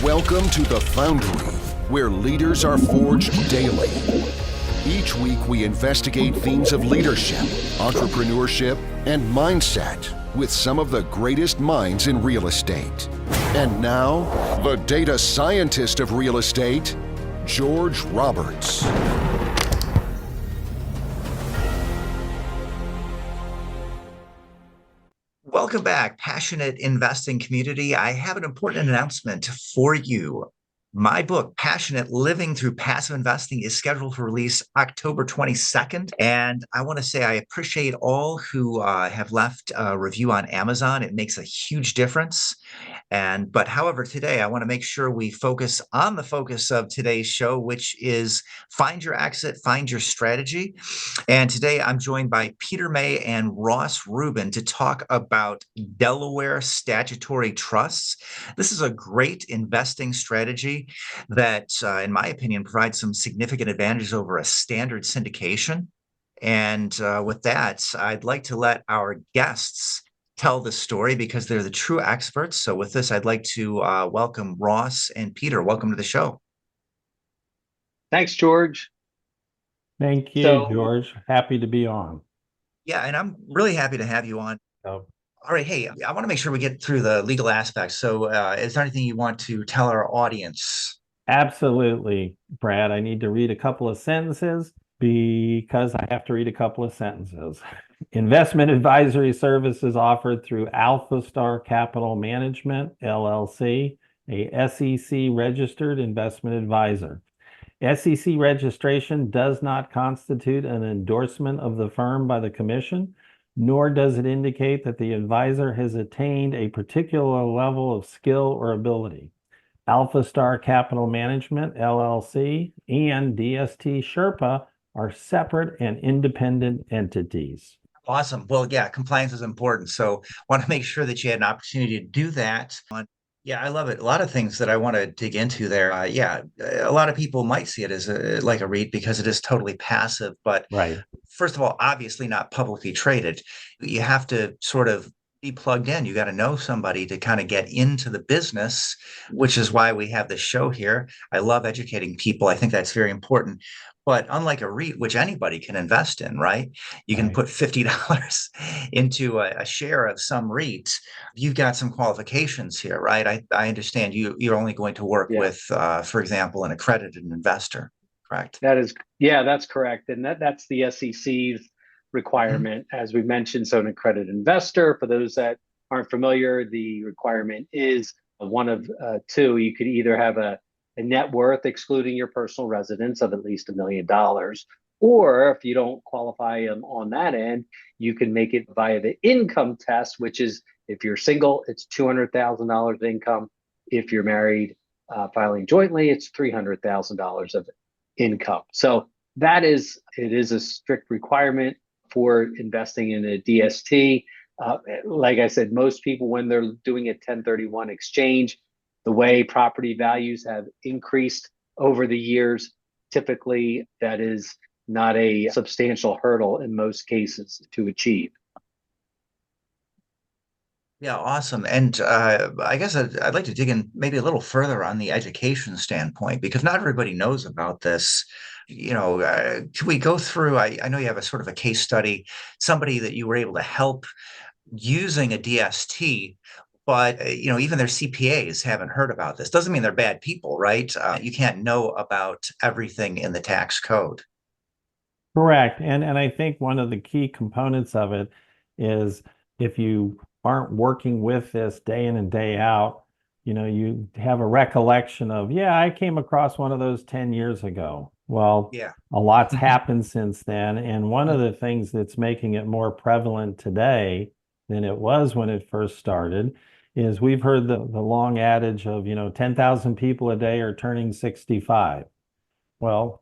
Welcome to The Foundry, where leaders are forged daily. Each week we investigate themes of leadership, entrepreneurship, and mindset with some of the greatest minds in real estate. And now, the data scientist of real estate, George Roberts. Welcome back, passionate investing community. I have an important announcement for you. My book, Passionate Living Through Passive Investing, is scheduled for release October 22nd. And I want to say I appreciate all who have left a review on Amazon. It makes a huge difference. But however, today I want to make sure we focus on the focus of today's show, which is find your exit, find your strategy. And today I'm joined by Peter May and Ross Rubin to talk about Delaware statutory trusts. This is a great investing strategy that, in my opinion, provides some significant advantages over a standard syndication. And with that, I'd like to let our guests tell the story because they're the true experts. So with this, I'd like to welcome Ross and Peter. Welcome to the show. Thanks, George. Thank you, George. Happy to be on. Yeah, and I'm really happy to have you on. Oh. All right. Hey, I want to make sure we get through the legal aspects. So is there anything you want to tell our audience? Absolutely, Brad. I need to read a couple of sentences because I have to read a couple of sentences. Investment advisory services offered through Alpha Star Capital Management, LLC, a SEC registered investment advisor. SEC registration does not constitute an endorsement of the firm by the commission, nor does it indicate that the advisor has attained a particular level of skill or ability. Alpha Star Capital Management, LLC, and DST Sherpa are separate and independent entities. Awesome. Well, yeah, compliance is important. So want to make sure that you had an opportunity to do that. Yeah, I love it. A lot of things that I want to dig into there. A lot of people might see it as like a REIT because it is totally passive. But right. First of all, obviously not publicly traded. You have to sort of be plugged in. You got to know somebody to kind of get into the business, which is why we have this show here. I love educating people. I think that's very important. But unlike a REIT, which anybody can invest in, right? You can put $50 into a share of some REIT. You've got some qualifications here, right? I understand you're only going to work with, for example, an accredited investor, correct? That's correct. And that's the SEC's requirement, as we mentioned. So an accredited investor, for those that aren't familiar, the requirement is one of two. You could either have a net worth excluding your personal residence of at least $1 million, or if you don't qualify on that end, you can make it via the income test, which is if you're single, it's $200,000 income. If you're married, filing jointly, it's $300,000 of income. So it is a strict requirement for investing in a DST. Like I said, most people, when they're doing a 1031 exchange, the way property values have increased over the years, typically that is not a substantial hurdle in most cases to achieve. Yeah, awesome. And I guess I'd like to dig in maybe a little further on the education standpoint, because not everybody knows about this. Can we go through, I know you have a sort of a case study, somebody that you were able to help using a DST, but even their CPAs haven't heard about this. Doesn't mean they're bad people, right? You can't know about everything in the tax code. Correct. And I think one of the key components of it is if you aren't working with this day in and day out, you have a recollection of, I came across one of those 10 years ago. Well, a lot's happened since then. And one of the things that's making it more prevalent today than it was when it first started is we've heard the long adage of, 10,000 people a day are turning 65. Well,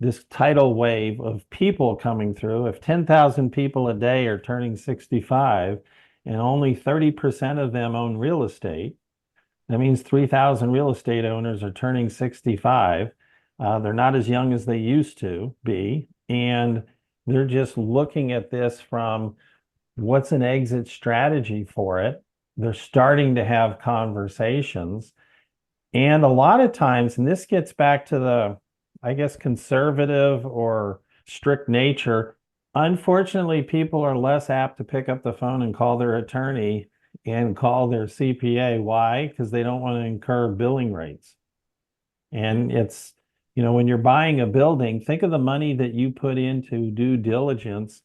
this tidal wave of people coming through, if 10,000 people a day are turning 65 and only 30% of them own real estate, that means 3,000 real estate owners are turning 65. They're not as young as they used to be, and they're just looking at this from what's an exit strategy for it. They're starting to have conversations, And a lot of times, and this gets back to the, I guess, conservative or strict nature, unfortunately, people are less apt to pick up the phone and call their attorney and call their CPA. Why? Because they don't want to incur billing rates. And it's, when you're buying a building, think of the money that you put into due diligence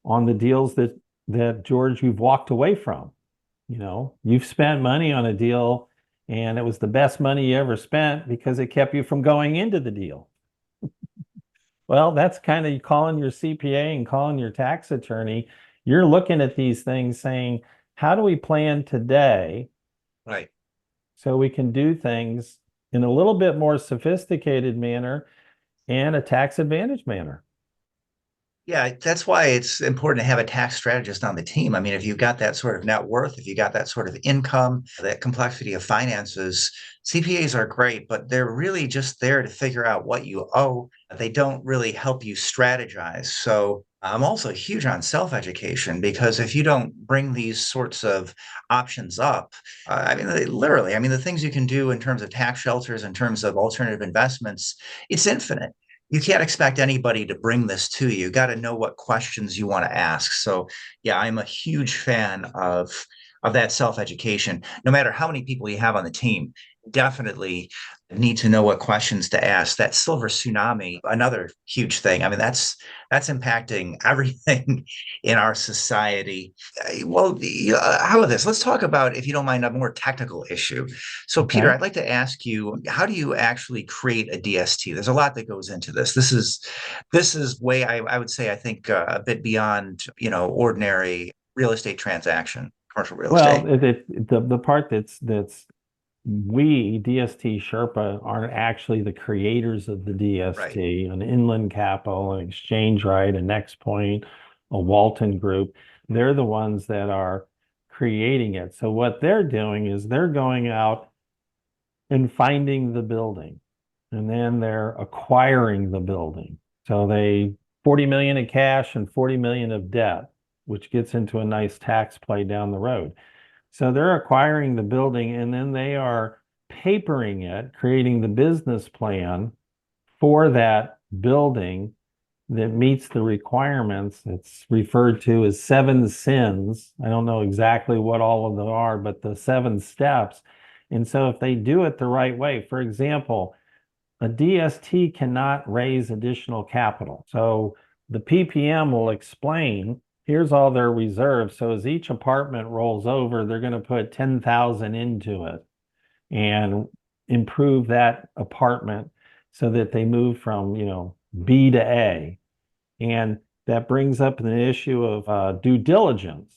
on the deals that George, you've walked away from. You've spent money on a deal and it was the best money you ever spent because it kept you from going into the deal. Well, that's kind of calling your CPA and calling your tax attorney. You're looking at these things saying, how do we plan today? Right. So we can do things in a little bit more sophisticated manner and a tax advantage manner. Yeah, that's why it's important to have a tax strategist on the team. I mean, if you've got that sort of net worth, if you got that sort of income, that complexity of finances, CPAs are great, but they're really just there to figure out what you owe. They don't really help you strategize. So I'm also huge on self-education because if you don't bring these sorts of options up, literally, the things you can do in terms of tax shelters, in terms of alternative investments, it's infinite. You can't expect anybody to bring this to you. You got to know what questions you want to ask. So yeah, I'm a huge fan of that self-education. No matter how many people you have on the team, definitely need to know what questions to ask. That silver tsunami, another huge thing. I mean, that's impacting everything in our society. Well, how about this? Let's talk about, if you don't mind, a more technical issue. So, Peter, Okay. I'd like to ask you, how do you actually create a DST? There's a lot that goes into this. This is way, I would say, I think a bit beyond, ordinary real estate transaction, commercial real Well, estate. the part that's we, DST Sherpa, aren't actually the creators of the Right. DST, an Inland Capital, an Exchange Right, a Next Point, a Walton Group. They're the ones that are creating it. So what they're doing is they're going out and finding the building, and then they're acquiring the building. So they 40 million in cash and 40 million of debt, which gets into a nice tax play down the road. So they're acquiring the building and then they are papering it, creating the business plan for that building that meets the requirements. It's referred to as 7 sins. I don't know exactly what all of them are, but the 7 steps. And so if they do it the right way, for example, a DST cannot raise additional capital. So the PPM will explain, here's all their reserves. So as each apartment rolls over, they're going to put 10,000 into it and improve that apartment so that they move from, B to A. And that brings up an issue of due diligence.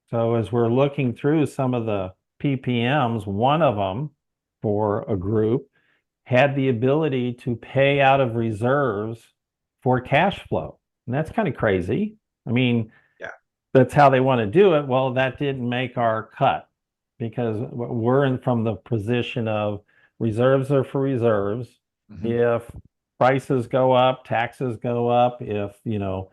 So as we're looking through some of the PPMs, one of them for a group had the ability to pay out of reserves for cash flow. And that's kind of crazy. I mean, Yeah. that's how they want to do it. Well, that didn't make our cut because we're in from the position of reserves are for reserves. Mhm. If prices go up, taxes go up, if,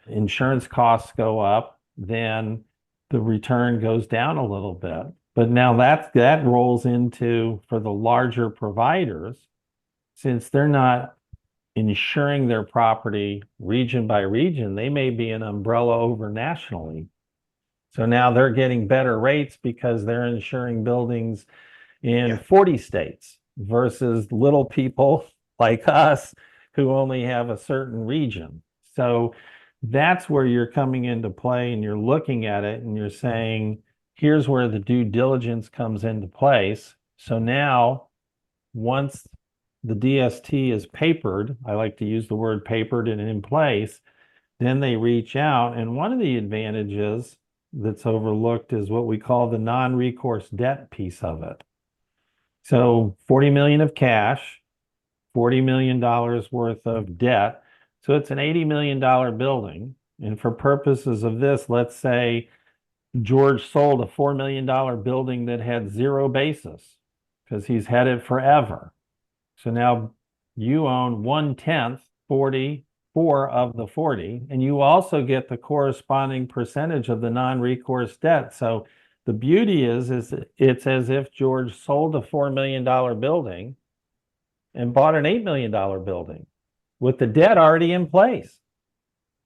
insurance costs go up, then the return goes down a little bit. But now that rolls into for the larger providers, since they're not insuring their property region by region, they may be an umbrella over nationally. So now they're getting better rates because they're insuring buildings in Yeah. 40 states versus little people like us who only have a certain region. So that's where you're coming into play and you're looking at it and you're saying, here's where the due diligence comes into place. So now, once the DST is papered, I like to use the word papered and in place, then they reach out. And one of the advantages that's overlooked is what we call the non-recourse debt piece of it. So 40 million of cash, $40 million worth of debt. So it's an $80 million building. And for purposes of this, let's say George sold a $4 million building that had zero basis because he's had it forever. So now you own 1/10, 44 of the 40, and you also get the corresponding percentage of the non-recourse debt. So the beauty is it's as if George sold a $4 million building and bought an $8 million building with the debt already in place.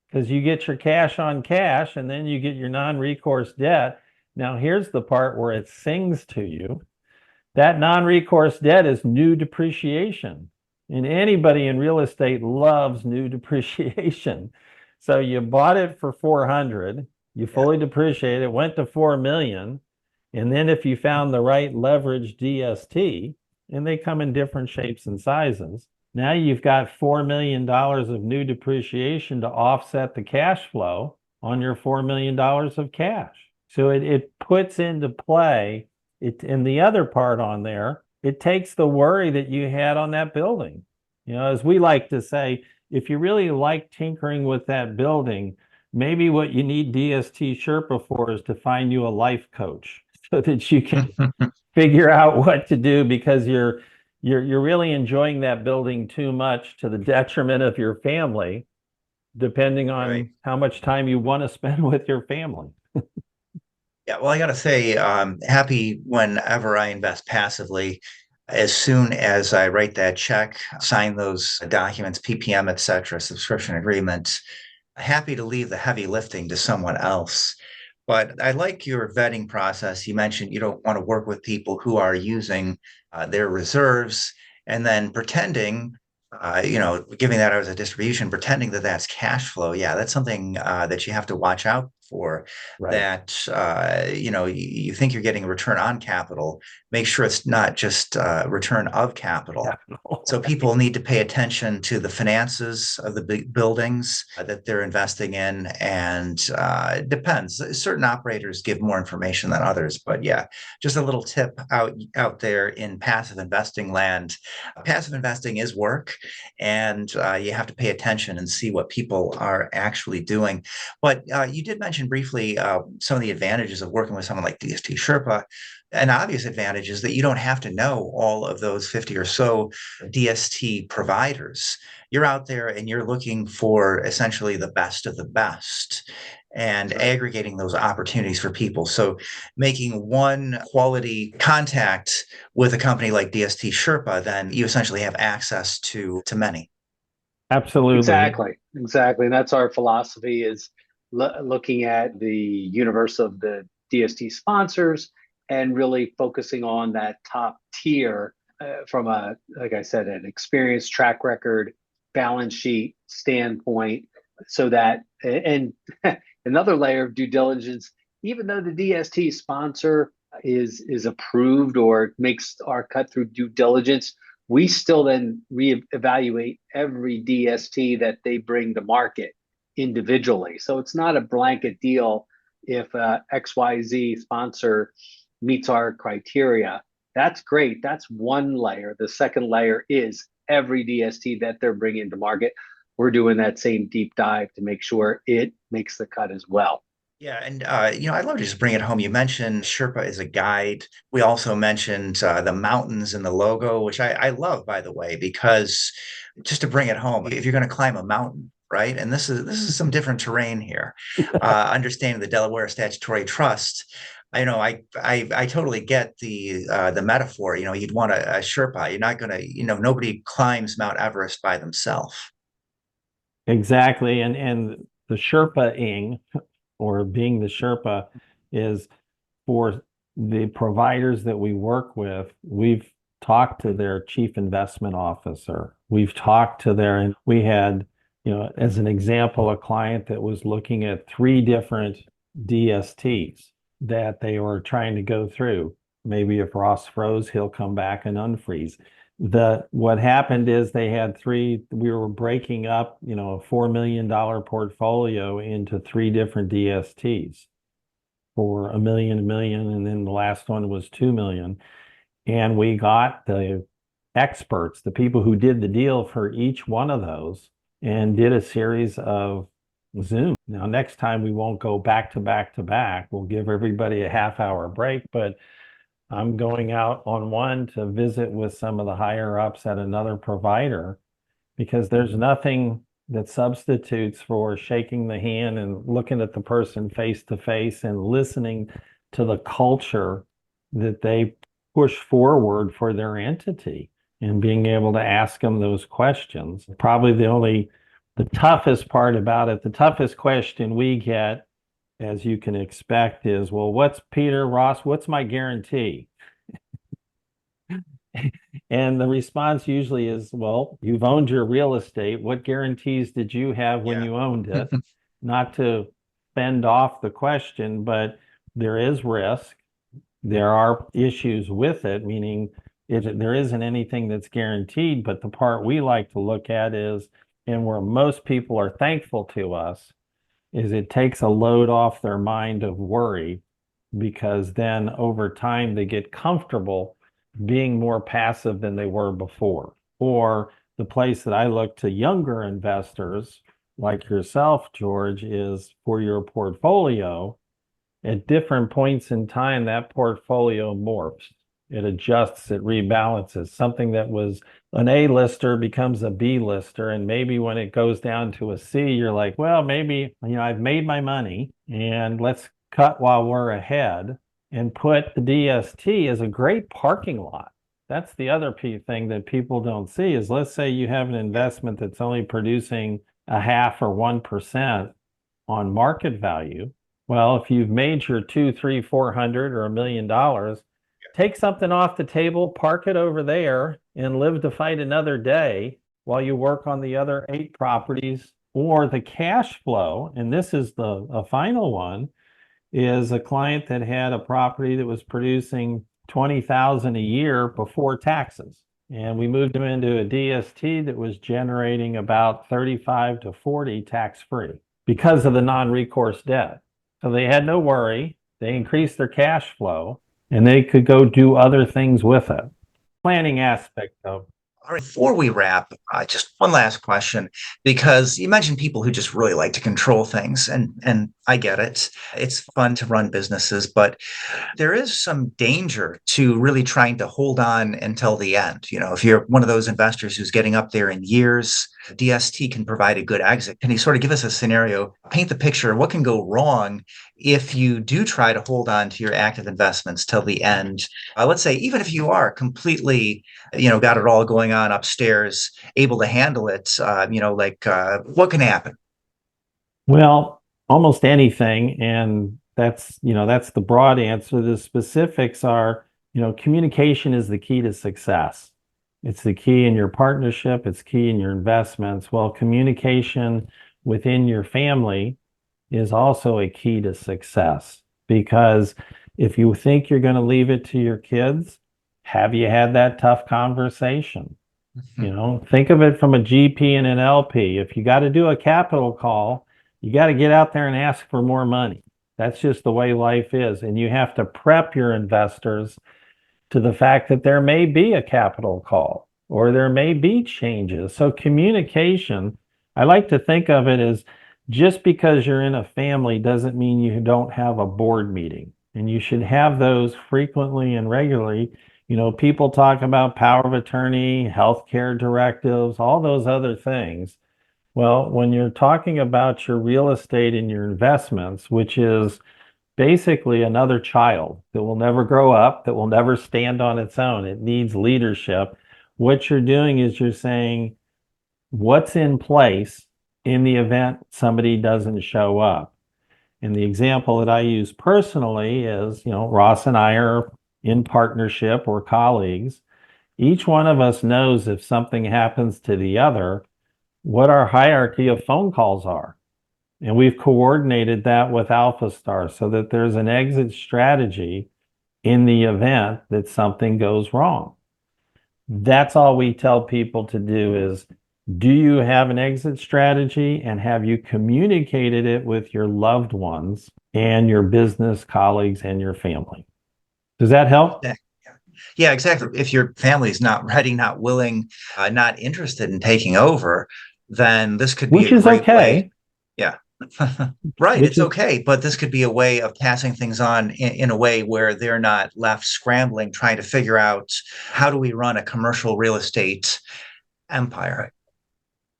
Because you get your cash on cash and then you get your non-recourse debt. Now, here's the part where it sings to you. That non-recourse debt is new depreciation. And anybody in real estate loves new depreciation. So you bought it for 400, you fully depreciated it, went to 4 million. And then if you found the right leverage DST, and they come in different shapes and sizes, now you've got $4 million of new depreciation to offset the cash flow on your $4 million of cash. So it puts into play it. And the other part on there, it takes the worry that you had on that building. You know, as we like to say, if you really like tinkering with that building, maybe what you need DST Sherpa for is to find you a life coach so that you can figure out what to do, because you're really enjoying that building too much to the detriment of your family, depending on how much time you want to spend with your family. Yeah, well, I got to say, happy whenever I invest passively. As soon as I write that check, sign those documents, PPM, et cetera, subscription agreements, happy to leave the heavy lifting to someone else. But I like your vetting process. You mentioned you don't want to work with people who are using their reserves and then pretending, giving that as a distribution, pretending that that's cash flow. Yeah, that's something that you have to watch out for. That, you think you're getting a return on capital, make sure it's not just return of capital. So people need to pay attention to the finances of the big buildings that they're investing in. And it depends. Certain operators give more information than others. But yeah, just a little tip out there in passive investing land. Passive investing is work, and you have to pay attention and see what people are actually doing. But you did mention briefly some of the advantages of working with someone like DST Sherpa. An obvious advantage is that you don't have to know all of those 50 or so DST providers. You're out there and you're looking for essentially the best of the best and aggregating those opportunities for people. So making one quality contact with a company like DST Sherpa, then you essentially have access to many. Absolutely. Exactly. And that's our philosophy, is looking at the universe of the DST sponsors and really focusing on that top tier from like I said, an experience, track record, balance sheet standpoint, so that, and another layer of due diligence, even though the DST sponsor is approved or makes our cut through due diligence, we still then reevaluate every DST that they bring to market individually. So it's not a blanket deal. If XYZ sponsor meets our criteria, that's great. That's one layer. The second layer is every DST that they're bringing to market. We're doing that same deep dive to make sure it makes the cut as well. Yeah, and I'd love to just bring it home. You mentioned Sherpa is a guide. We also mentioned the mountains in the logo, which I love, by the way, because just to bring it home, if you're going to climb a mountain, right? And this is some different terrain here. Understanding the Delaware Statutory Trust, I totally get the metaphor. You'd want a Sherpa. You're not going to, nobody climbs Mount Everest by themselves. Exactly, and the Sherpa-ing, or being the Sherpa, is for the providers that we work with. We've talked to their chief investment officer. We've talked to and we had, as an example, a client that was looking at 3 different DSTs that they were trying to go through. Maybe if Ross froze, he'll come back and unfreeze. What happened is they had 3, we were breaking up, a $4 million portfolio into 3 different DSTs for $1 million, and then the last one was $2 million. And we got the experts, the people who did the deal for each one of those, and did a series of Zoom. Now, next time we won't go back to back to back. We'll give everybody a half-hour break, but I'm going out on one to visit with some of the higher ups at another provider, because there's nothing that substitutes for shaking the hand and looking at the person face to face and listening to the culture that they push forward for their entity. and being able to ask them those questions. Probably the toughest part about it, the toughest question we get, as you can expect, is, well, what's my guarantee? And the response usually is, well, you've owned your real estate. What guarantees did you have when you owned it? Not to fend off the question, but there is risk. There are issues with it, meaning there isn't anything that's guaranteed. But the part we like to look at is, and where most people are thankful to us, is it takes a load off their mind of worry, because then over time they get comfortable being more passive than they were before. Or the place that I look to younger investors like yourself, George, is for your portfolio. At different points in time, that portfolio morphs. It adjusts, it rebalances. Something that was an A-lister becomes a B-lister. And maybe when it goes down to a C, you're like, well, maybe, I've made my money and let's cut while we're ahead and put the DST as a great parking lot. That's the other thing that people don't see is, let's say you have an investment that's only producing 0.5 or 1% on market value. Well, if you've made your 200, 300, 400 or $1 million, take something off the table, park it over there, and live to fight another day while you work on the other 8 properties. Or the cash flow, and this is a final one, is a client that had a property that was producing $20,000 a year before taxes. And we moved them into a DST that was generating about 35 to 40 tax-free because of the non-recourse debt. So they had no worry. They increased their cash flow and they could go do other things with it. Planning aspect of. All right, before we wrap, just one last question, because you mentioned people who just really like to control things, and I get it. It's fun to run businesses, but there is some danger to really trying to hold on until the end. If you're one of those investors who's getting up there in years, DST can provide a good exit. Can you sort of give us a scenario, paint the picture of what can go wrong if you do try to hold on to your active investments till the end? Let's say, even if you are completely, got it all going on upstairs, able to handle it, what can happen? Well, almost anything. And that's the broad answer. The specifics are, communication is the key to success. It's the key in your partnership. It's key in your investments. Well, communication within your family is also a key to success, because if you think you're going to leave it to your kids, have you had that tough conversation? Think of it from a GP and an LP. If you got to do a capital call, you got to get out there and ask for more money. That's just the way life is. And you have to prep your investors to the fact that there may be a capital call or there may be changes. So communication, I like to think of it as, just because you're in a family doesn't mean you don't have a board meeting. And you should have those frequently and regularly. People talk about power of attorney, healthcare directives, all those other things. Well, when you're talking about your real estate and your investments, which is basically another child that will never grow up, that will never stand on its own, it needs leadership. What you're doing is you're saying, what's in place in the event somebody doesn't show up? And the example that I use personally is, Ross and I are in partnership or colleagues. Each one of us knows if something happens to the other, what our hierarchy of phone calls are. And we've coordinated that with Alpha Star so that there's an exit strategy in the event that something goes wrong. That's all we tell people to do is, do you have an exit strategy, and have you communicated it with your loved ones and your business colleagues and your family? Does that help? Yeah, exactly. If your family's not ready, not willing, not interested in taking over, then this could be Which is okay. way. Yeah. Right. It's okay. But this could be a way of passing things on in a way where they're not left scrambling, trying to figure out, how do we run a commercial real estate empire?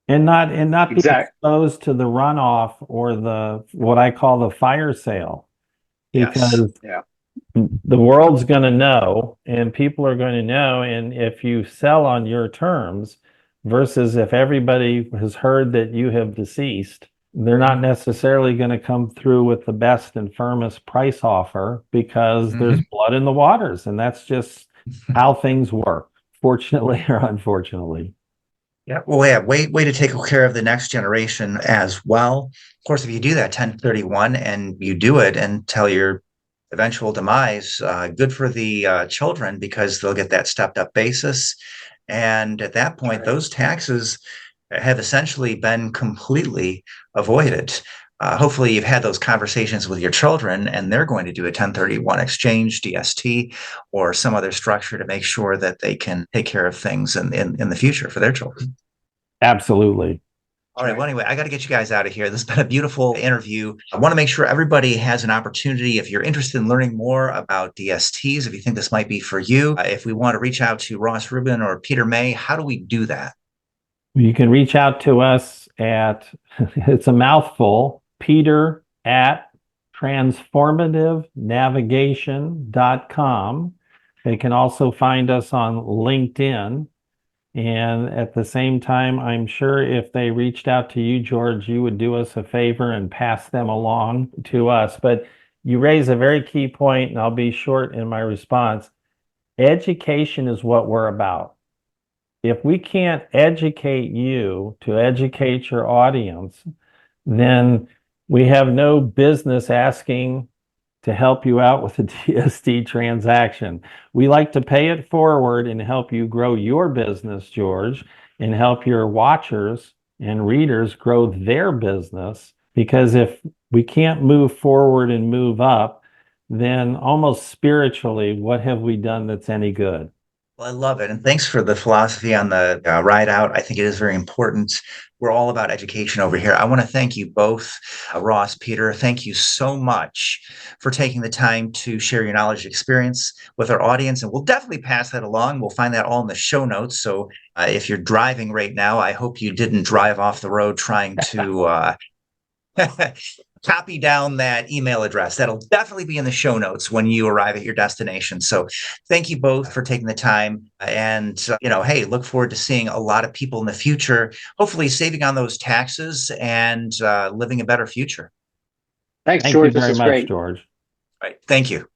And not be exposed to the runoff or what I call the fire sale. Because the world's going to know and people are going to know. And if you sell on your terms versus if everybody has heard that you have deceased, they're not necessarily going to come through with the best and firmest price offer because there's blood in the waters. And that's just how things work, fortunately or unfortunately. Yeah, well, yeah, way to take care of the next generation as well. Of course, if you do that 1031 and you do it until your eventual demise, good for the children because they'll get that stepped up basis. And at that point, those taxes have essentially been completely avoided. Hopefully, you've had those conversations with your children and they're going to do a 1031 exchange, DST, or some other structure to make sure that they can take care of things in the future for their children. Absolutely. All right. Well, anyway, I got to get you guys out of here. This has been a beautiful interview. I want to make sure everybody has an opportunity. If you're interested in learning more about DSTs, if you think this might be for you, if we want to reach out to Ross Rubin or Peter May, how do we do that? You can reach out to us at, it's a mouthful, Peter at transformativenavigation.com. They can also find us on LinkedIn. And at the same time, I'm sure if they reached out to you, George, you would do us a favor and pass them along to us. But you raise a very key point, and I'll be short in my response. Education is what we're about. If we can't educate you to educate your audience, then we have no business asking to help you out with a DST transaction. We like to pay it forward and help you grow your business, George, and help your watchers and readers grow their business. Because if we can't move forward and move up, then almost spiritually, what have we done that's any good? Well, I love it. And thanks for the philosophy on the ride out. I think it is very important. We're all about education over here. I want to thank you both, Ross, Peter. Thank you so much for taking the time to share your knowledge and experience with our audience. And we'll definitely pass that along. We'll find that all in the show notes. So if you're driving right now, I hope you didn't drive off the road trying to copy down that email address. That'll definitely be in the show notes when you arrive at your destination. So thank you both for taking the time. And, hey, look forward to seeing a lot of people in the future, hopefully saving on those taxes and living a better future. Thanks, Thank George. you very This is much, great. George. All right. Thank you.